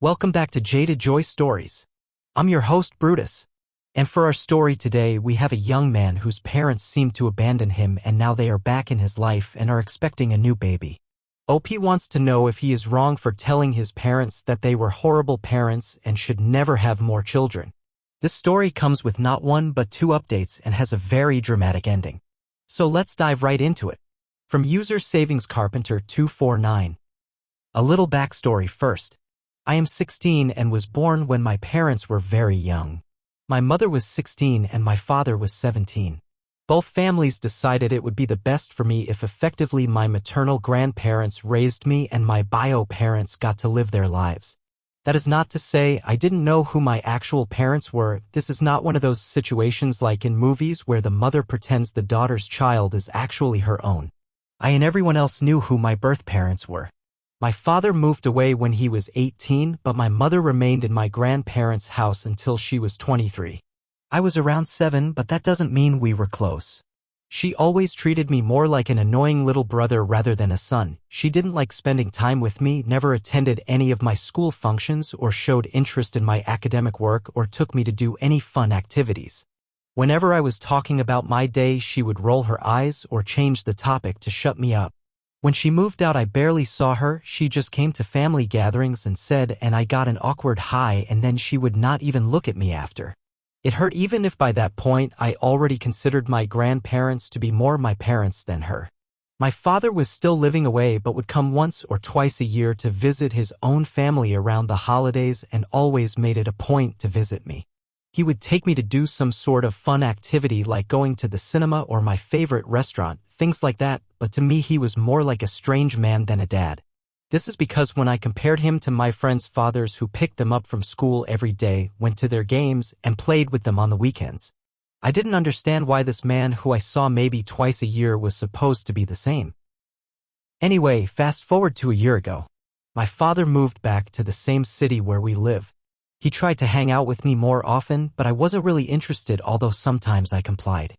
Welcome back to Jaded Joy Stories. I'm your host, Brutus. And for our story today, we have a young man whose parents seemed to abandon him and now they are back in his life and are expecting a new baby. OP wants to know if he is wrong for telling his parents that they were horrible parents and should never have more children. This story comes with not one but two updates and has a very dramatic ending. So let's dive right into it. From user Savings Carpenter 249. A little backstory first. I am 16 and was born when my parents were very young. My mother was 16 and my father was 17. Both families decided it would be the best for me if effectively my maternal grandparents raised me and my bio parents got to live their lives. That is not to say I didn't know who my actual parents were. This is not one of those situations like in movies where the mother pretends the daughter's child is actually her own. I and everyone else knew who my birth parents were. My father moved away when he was 18, but my mother remained in my grandparents' house until she was 23. I was around 7, but that doesn't mean we were close. She always treated me more like an annoying little brother rather than a son. She didn't like spending time with me, never attended any of my school functions or showed interest in my academic work or took me to do any fun activities. Whenever I was talking about my day, she would roll her eyes or change the topic to shut me up. When she moved out, I barely saw her. She just came to family gatherings and said, and I got an awkward hi, and then she would not even look at me after. It hurt even if by that point I already considered my grandparents to be more my parents than her. My father was still living away but would come once or twice a year to visit his own family around the holidays and always made it a point to visit me. He would take me to do some sort of fun activity like going to the cinema or my favorite restaurant, things like that, but to me he was more like a strange man than a dad. This is because when I compared him to my friends' fathers who picked them up from school every day, went to their games, and played with them on the weekends, I didn't understand why this man who I saw maybe twice a year was supposed to be the same. Anyway, fast forward to a year ago. My father moved back to the same city where we live. He tried to hang out with me more often, but I wasn't really interested, although sometimes I complied.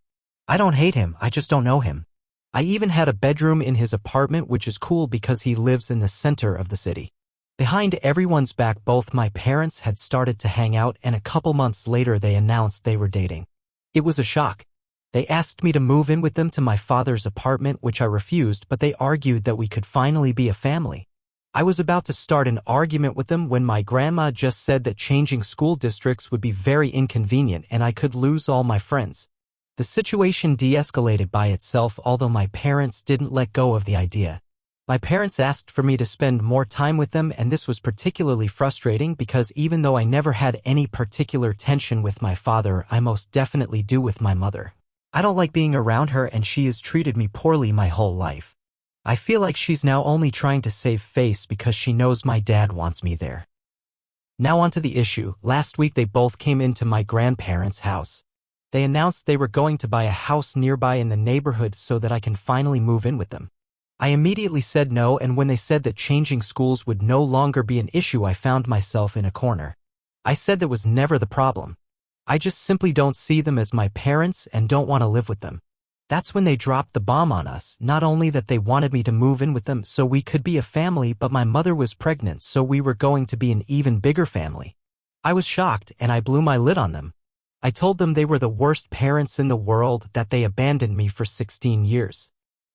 I don't hate him, I just don't know him. I even had a bedroom in his apartment, which is cool because he lives in the center of the city. Behind everyone's back, both my parents had started to hang out, and a couple months later they announced they were dating. It was a shock. They asked me to move in with them to my father's apartment, which I refused, but they argued that we could finally be a family. I was about to start an argument with them when my grandma just said that changing school districts would be very inconvenient and I could lose all my friends. The situation de-escalated by itself, although my parents didn't let go of the idea. My parents asked for me to spend more time with them, and this was particularly frustrating because even though I never had any particular tension with my father, I most definitely do with my mother. I don't like being around her and she has treated me poorly my whole life. I feel like she's now only trying to save face because she knows my dad wants me there. Now onto the issue. Last week they both came into my grandparents' house. They announced they were going to buy a house nearby in the neighborhood so that I can finally move in with them. I immediately said no, and when they said that changing schools would no longer be an issue, I found myself in a corner. I said that was never the problem. I just simply don't see them as my parents and don't want to live with them. That's when they dropped the bomb on us, not only that they wanted me to move in with them so we could be a family, but my mother was pregnant, so we were going to be an even bigger family. I was shocked and I blew my lid on them. I told them they were the worst parents in the world, that they abandoned me for 16 years.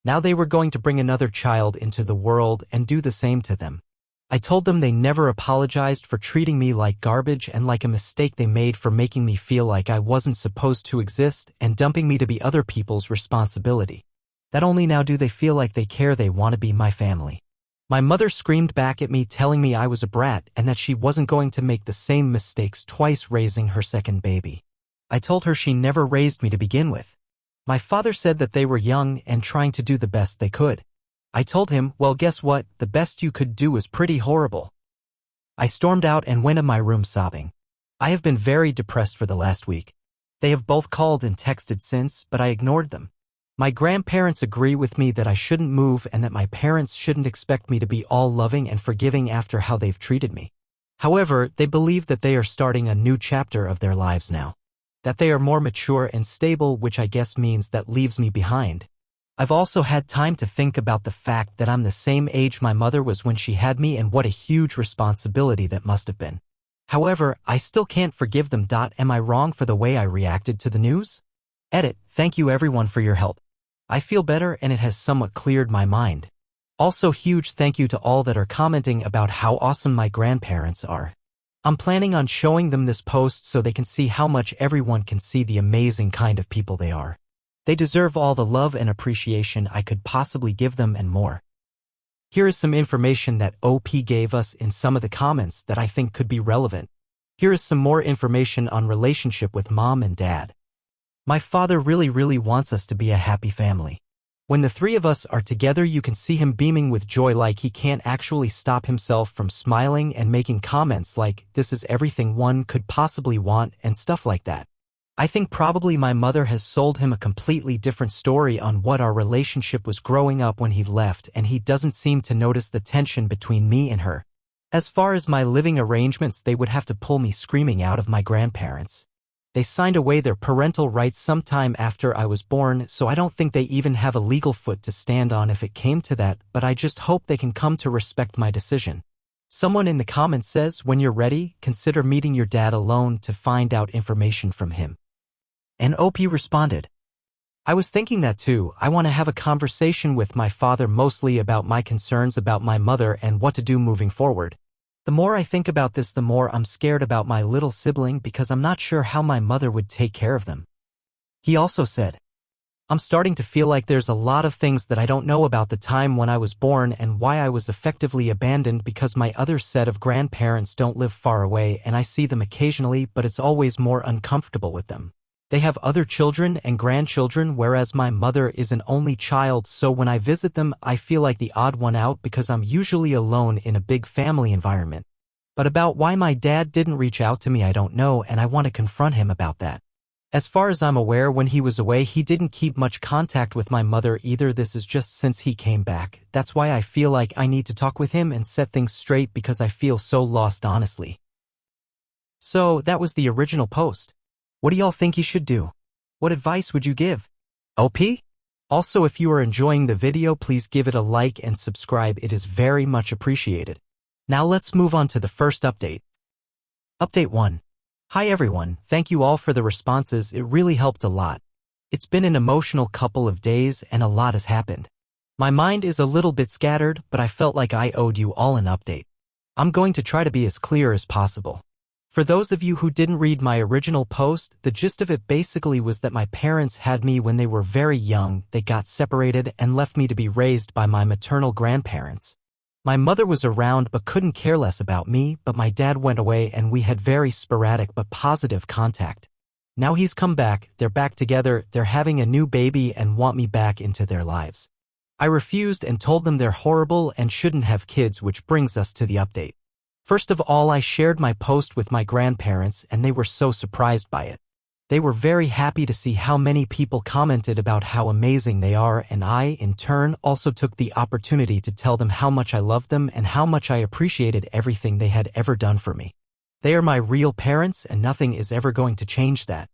Now they were going to bring another child into the world and do the same to them. I told them they never apologized for treating me like garbage and like a mistake they made for making me feel like I wasn't supposed to exist and dumping me to be other people's responsibility. That only now do they feel like they care, they want to be my family. My mother screamed back at me, telling me I was a brat and that she wasn't going to make the same mistakes twice raising her second baby. I told her she never raised me to begin with. My father said that they were young and trying to do the best they could. I told him, well, guess what? The best you could do was pretty horrible. I stormed out and went in my room sobbing. I have been very depressed for the last week. They have both called and texted since, but I ignored them. My grandparents agree with me that I shouldn't move and that my parents shouldn't expect me to be all loving and forgiving after how they've treated me. However, they believe that they are starting a new chapter of their lives now. That they are more mature and stable, which I guess means that leaves me behind. I've also had time to think about the fact that I'm the same age my mother was when she had me and what a huge responsibility that must have been. However, I still can't forgive them. Am I wrong for the way I reacted to the news? Edit. Thank you everyone for your help. I feel better and it has somewhat cleared my mind. Also huge thank you to all that are commenting about how awesome my grandparents are. I'm planning on showing them this post so they can see how much everyone can see the amazing kind of people they are. They deserve all the love and appreciation I could possibly give them and more. Here is some information that OP gave us in some of the comments that I think could be relevant. Here is some more information on relationship with mom and dad. My father really wants us to be a happy family. When the three of us are together, you can see him beaming with joy, like he can't actually stop himself from smiling and making comments like, "This is everything one could possibly want," and stuff like that. I think probably my mother has sold him a completely different story on what our relationship was growing up when he left, and he doesn't seem to notice the tension between me and her. As far as my living arrangements, they would have to pull me screaming out of my grandparents. They signed away their parental rights sometime after I was born, so I don't think they even have a legal foot to stand on if it came to that, but I just hope they can come to respect my decision. Someone in the comments says, when you're ready, consider meeting your dad alone to find out information from him. And OP responded, I was thinking that too. I want to have a conversation with my father mostly about my concerns about my mother and what to do moving forward. The more I think about this, the more I'm scared about my little sibling because I'm not sure how my mother would take care of them. He also said, I'm starting to feel like there's a lot of things that I don't know about the time when I was born and why I was effectively abandoned because my other set of grandparents don't live far away and I see them occasionally, but it's always more uncomfortable with them. They have other children and grandchildren, whereas my mother is an only child, so when I visit them, I feel like the odd one out because I'm usually alone in a big family environment. But about why my dad didn't reach out to me, I don't know, and I want to confront him about that. As far as I'm aware, when he was away, he didn't keep much contact with my mother either. This is just since he came back. That's why I feel like I need to talk with him and set things straight because I feel so lost, honestly. So, that was the original post. What do y'all think you should do? What advice would you give? OP? Also, if you are enjoying the video, please give it a like and subscribe. It is very much appreciated. Now let's move on to the first update. Update 1. Hi everyone, thank you all for the responses, it really helped a lot. It's been an emotional couple of days and a lot has happened. My mind is a little bit scattered, but I felt like I owed you all an update. I'm going to try to be as clear as possible. For those of you who didn't read my original post, the gist of it basically was that my parents had me when they were very young, they got separated and left me to be raised by my maternal grandparents. My mother was around but couldn't care less about me, but my dad went away and we had very sporadic but positive contact. Now he's come back, they're back together, they're having a new baby and want me back into their lives. I refused and told them they're horrible and shouldn't have kids, which brings us to the update. First of all, I shared my post with my grandparents and they were so surprised by it. They were very happy to see how many people commented about how amazing they are, and I, in turn, also took the opportunity to tell them how much I loved them and how much I appreciated everything they had ever done for me. They are my real parents and nothing is ever going to change that.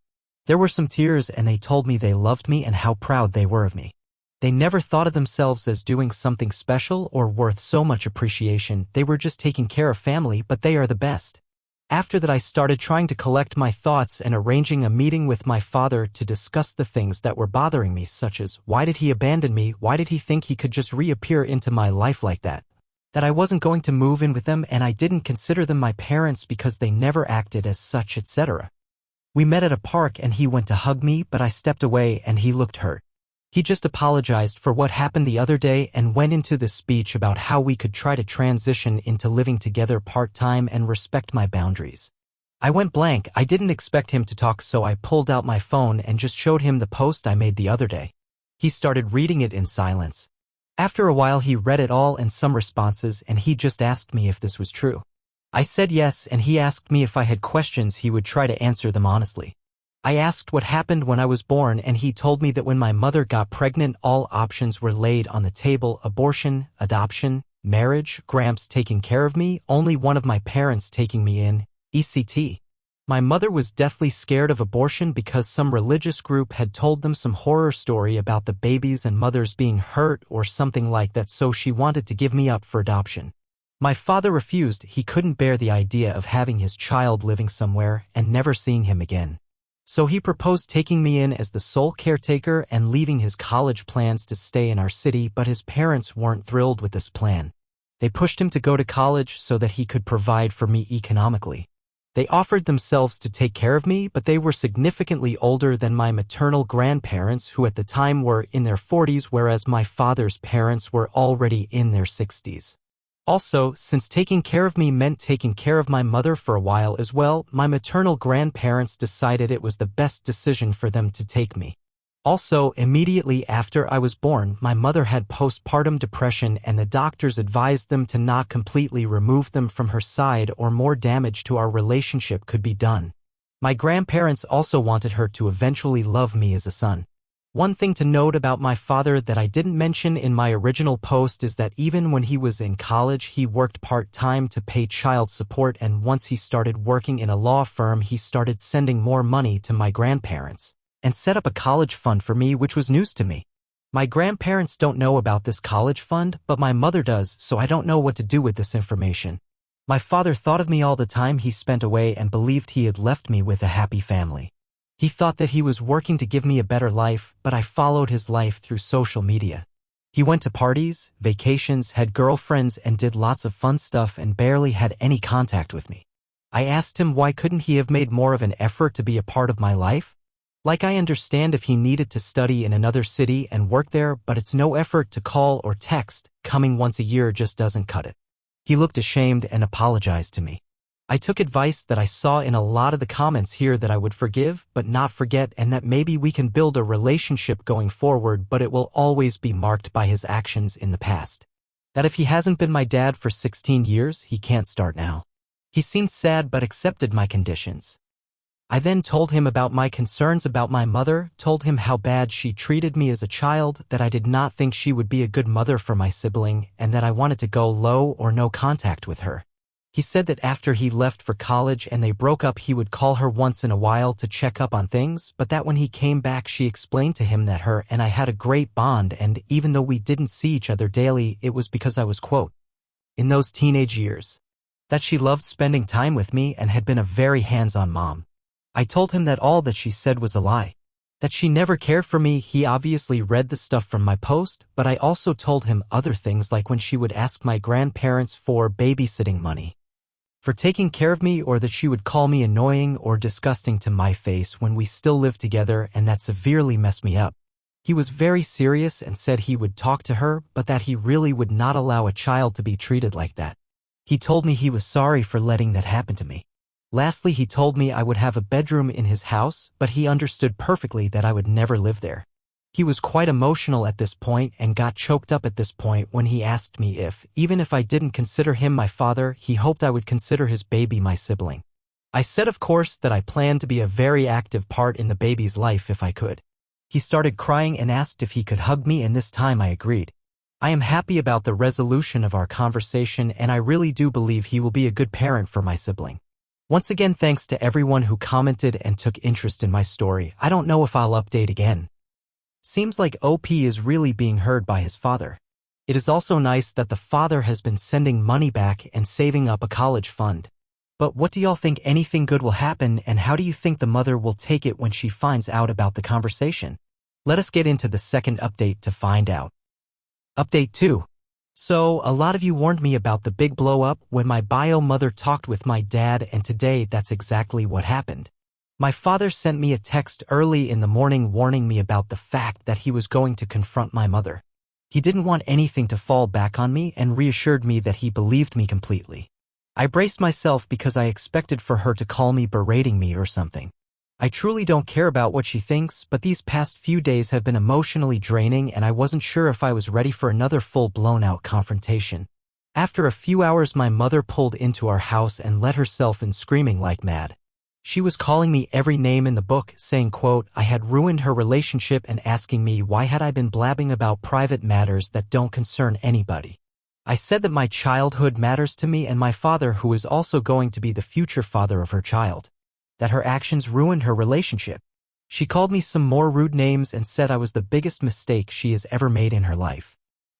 There were some tears and they told me they loved me and how proud they were of me. They never thought of themselves as doing something special or worth so much appreciation. They were just taking care of family, but they are the best. After that, I started trying to collect my thoughts and arranging a meeting with my father to discuss the things that were bothering me, such as, why did he abandon me? Why did he think he could just reappear into my life like that? That I wasn't going to move in with them and I didn't consider them my parents because they never acted as such, etc. We met at a park and he went to hug me, but I stepped away and he looked hurt. He just apologized for what happened the other day and went into this speech about how we could try to transition into living together part-time and respect my boundaries. I went blank. I didn't expect him to talk, so I pulled out my phone and just showed him the post I made the other day. He started reading it in silence. After a while he read it all and some responses and he just asked me if this was true. I said yes and he asked me if I had questions he would try to answer them honestly. I asked what happened when I was born and he told me that when my mother got pregnant all options were laid on the table: abortion, adoption, marriage, Gramps taking care of me, only one of my parents taking me in, etc. My mother was deathly scared of abortion because some religious group had told them some horror story about the babies and mothers being hurt or something like that, so she wanted to give me up for adoption. My father refused. He couldn't bear the idea of having his child living somewhere and never seeing him again. So he proposed taking me in as the sole caretaker and leaving his college plans to stay in our city, but his parents weren't thrilled with this plan. They pushed him to go to college so that he could provide for me economically. They offered themselves to take care of me, but they were significantly older than my maternal grandparents, who at the time were in their 40s, whereas my father's parents were already in their 60s. Also, since taking care of me meant taking care of my mother for a while as well, my maternal grandparents decided it was the best decision for them to take me. Also, immediately after I was born, my mother had postpartum depression, and the doctors advised them to not completely remove them from her side or more damage to our relationship could be done. My grandparents also wanted her to eventually love me as a son. One thing to note about my father that I didn't mention in my original post is that even when he was in college, he worked part-time to pay child support, and once he started working in a law firm, he started sending more money to my grandparents and set up a college fund for me, which was news to me. My grandparents don't know about this college fund, but my mother does, so I don't know what to do with this information. My father thought of me all the time he spent away and believed he had left me with a happy family. He thought that he was working to give me a better life, but I followed his life through social media. He went to parties, vacations, had girlfriends, and did lots of fun stuff and barely had any contact with me. I asked him why couldn't he have made more of an effort to be a part of my life? Like, I understand if he needed to study in another city and work there, but it's no effort to call or text. Coming once a year just doesn't cut it. He looked ashamed and apologized to me. I took advice that I saw in a lot of the comments here, that I would forgive but not forget, and that maybe we can build a relationship going forward, but it will always be marked by his actions in the past. That if he hasn't been my dad for 16 years, he can't start now. He seemed sad but accepted my conditions. I then told him about my concerns about my mother, told him how bad she treated me as a child, that I did not think she would be a good mother for my sibling, and that I wanted to go low or no contact with her. He said that after he left for college and they broke up, he would call her once in a while to check up on things, but that when he came back, she explained to him that her and I had a great bond, and even though we didn't see each other daily, it was because I was, quote, in those teenage years. That she loved spending time with me and had been a very hands-on mom. I told him that all that she said was a lie. That she never cared for me. He obviously read the stuff from my post, but I also told him other things, like when she would ask my grandparents for babysitting money, for taking care of me, or that she would call me annoying or disgusting to my face when we still lived together, and that severely messed me up. He was very serious and said he would talk to her, but that he really would not allow a child to be treated like that. He told me he was sorry for letting that happen to me. Lastly, he told me I would have a bedroom in his house, but he understood perfectly that I would never live there. He was quite emotional at this point and got choked up at this point when he asked me if, even if I didn't consider him my father, he hoped I would consider his baby my sibling. I said, of course, that I planned to be a very active part in the baby's life if I could. He started crying and asked if he could hug me, and this time I agreed. I am happy about the resolution of our conversation, and I really do believe he will be a good parent for my sibling. Once again, thanks to everyone who commented and took interest in my story. I don't know if I'll update again. Seems like OP is really being heard by his father. It is also nice that the father has been sending money back and saving up a college fund. But what do y'all think? Anything good will happen, and how do you think the mother will take it when she finds out about the conversation? Let us get into the second update to find out. Update 2. So, a lot of you warned me about the big blow-up when my bio mother talked with my dad, and today that's exactly what happened. My father sent me a text early in the morning warning me about the fact that he was going to confront my mother. He didn't want anything to fall back on me and reassured me that he believed me completely. I braced myself because I expected for her to call me berating me or something. I truly don't care about what she thinks, but these past few days have been emotionally draining, and I wasn't sure if I was ready for another full-blown-out confrontation. After a few hours, my mother pulled into our house and let herself in, screaming like mad. She was calling me every name in the book, saying, quote, I had ruined her relationship, and asking me why had I been blabbing about private matters that don't concern anybody. I said that my childhood matters to me and my father, who is also going to be the future father of her child. that her actions ruined her relationship. She called me some more rude names and said I was the biggest mistake she has ever made in her life.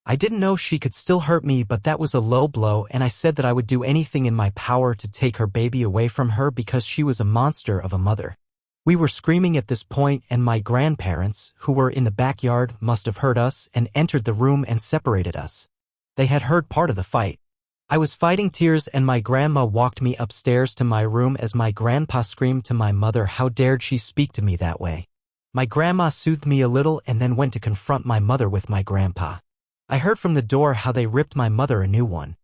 I didn't know she could still hurt me, but that was a low blow, and I said that I would do anything in my power to take her baby away from her because she was a monster of a mother. We were screaming at this point, and my grandparents, who were in the backyard, must have heard us and entered the room and separated us. They had heard part of the fight. I was fighting tears, and my grandma walked me upstairs to my room as my grandpa screamed to my mother, "How dared she speak to me that way?" My grandma soothed me a little and then went to confront my mother with my grandpa. I heard from the door how they ripped my mother a new one.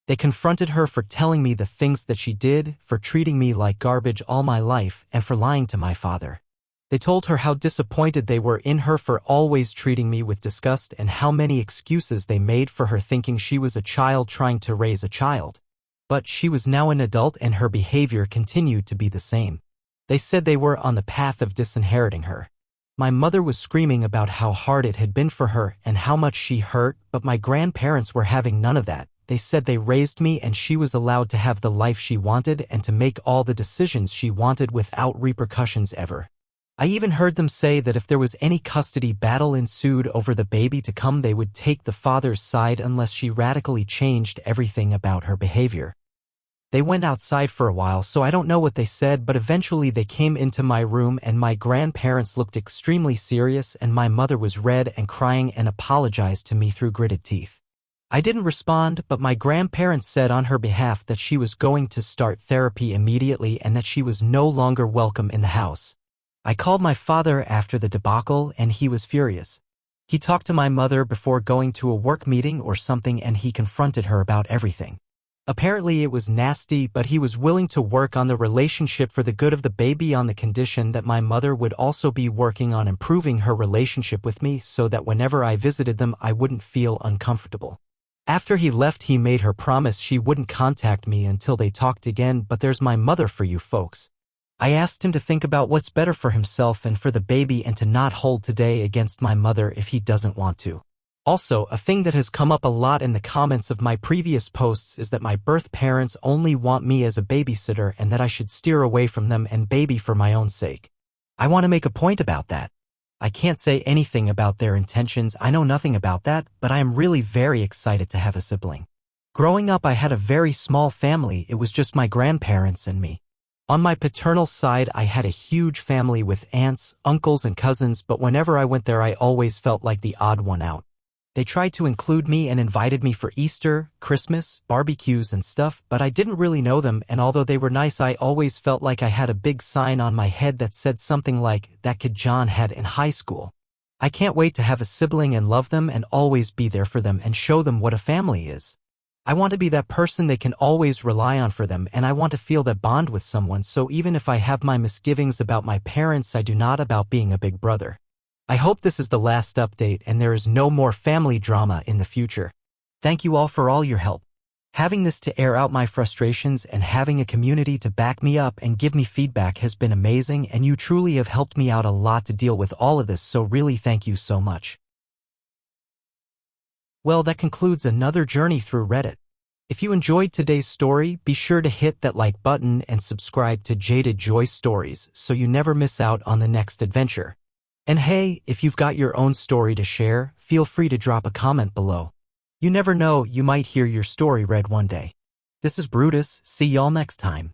They confronted her for telling me the things that she did, for treating me like garbage all my life, and for lying to my father. They told her how disappointed they were in her for always treating me with disgust and how many excuses they made for her, thinking she was a child trying to raise a child. But she was now an adult and her behavior continued to be the same. They said they were on the path of disinheriting her. My mother was screaming about how hard it had been for her and how much she hurt, but my grandparents were having none of that. They said they raised me and she was allowed to have the life she wanted and to make all the decisions she wanted without repercussions ever. I even heard them say that if there was any custody battle ensued over the baby to come, they would take the father's side unless she radically changed everything about her behavior. They went outside for a while, so I don't know what they said, but eventually they came into my room and my grandparents looked extremely serious and my mother was red and crying and apologized to me through gritted teeth. I didn't respond, but my grandparents said on her behalf that she was going to start therapy immediately and that she was no longer welcome in the house. I called my father after the debacle and he was furious. He talked to my mother before going to a work meeting or something and he confronted her about everything. Apparently it was nasty, but he was willing to work on the relationship for the good of the baby on the condition that my mother would also be working on improving her relationship with me so that whenever I visited them I wouldn't feel uncomfortable. After he left, he made her promise she wouldn't contact me until they talked again, but there's my mother for you folks. I asked him to think about what's better for himself and for the baby and to not hold today against my mother if he doesn't want to. Also, a thing that has come up a lot in the comments of my previous posts is that my birth parents only want me as a babysitter and that I should steer away from them and baby for my own sake. I want to make a point about that. I can't say anything about their intentions, I know nothing about that, but I am really very excited to have a sibling. Growing up I had a very small family, it was just my grandparents and me. On my paternal side I had a huge family with aunts, uncles and cousins, but whenever I went there I always felt like the odd one out. They tried to include me and invited me for Easter, Christmas, barbecues and stuff, but I didn't really know them, and although they were nice I always felt like I had a big sign on my head that said something like, "That kid John had in high school." I can't wait to have a sibling and love them and always be there for them and show them what a family is. I want to be that person they can always rely on for them, and I want to feel that bond with someone, so even if I have my misgivings about my parents I do not about being a big brother. I hope this is the last update and there is no more family drama in the future. Thank you all for all your help. Having this to air out my frustrations and having a community to back me up and give me feedback has been amazing, and you truly have helped me out a lot to deal with all of this, so really thank you so much. Well, that concludes another journey through Reddit. If you enjoyed today's story, be sure to hit that like button and subscribe to JadedJoyStories so you never miss out on the next adventure. And hey, if you've got your own story to share, feel free to drop a comment below. You never know, you might hear your story read one day. This is Brutus, see y'all next time.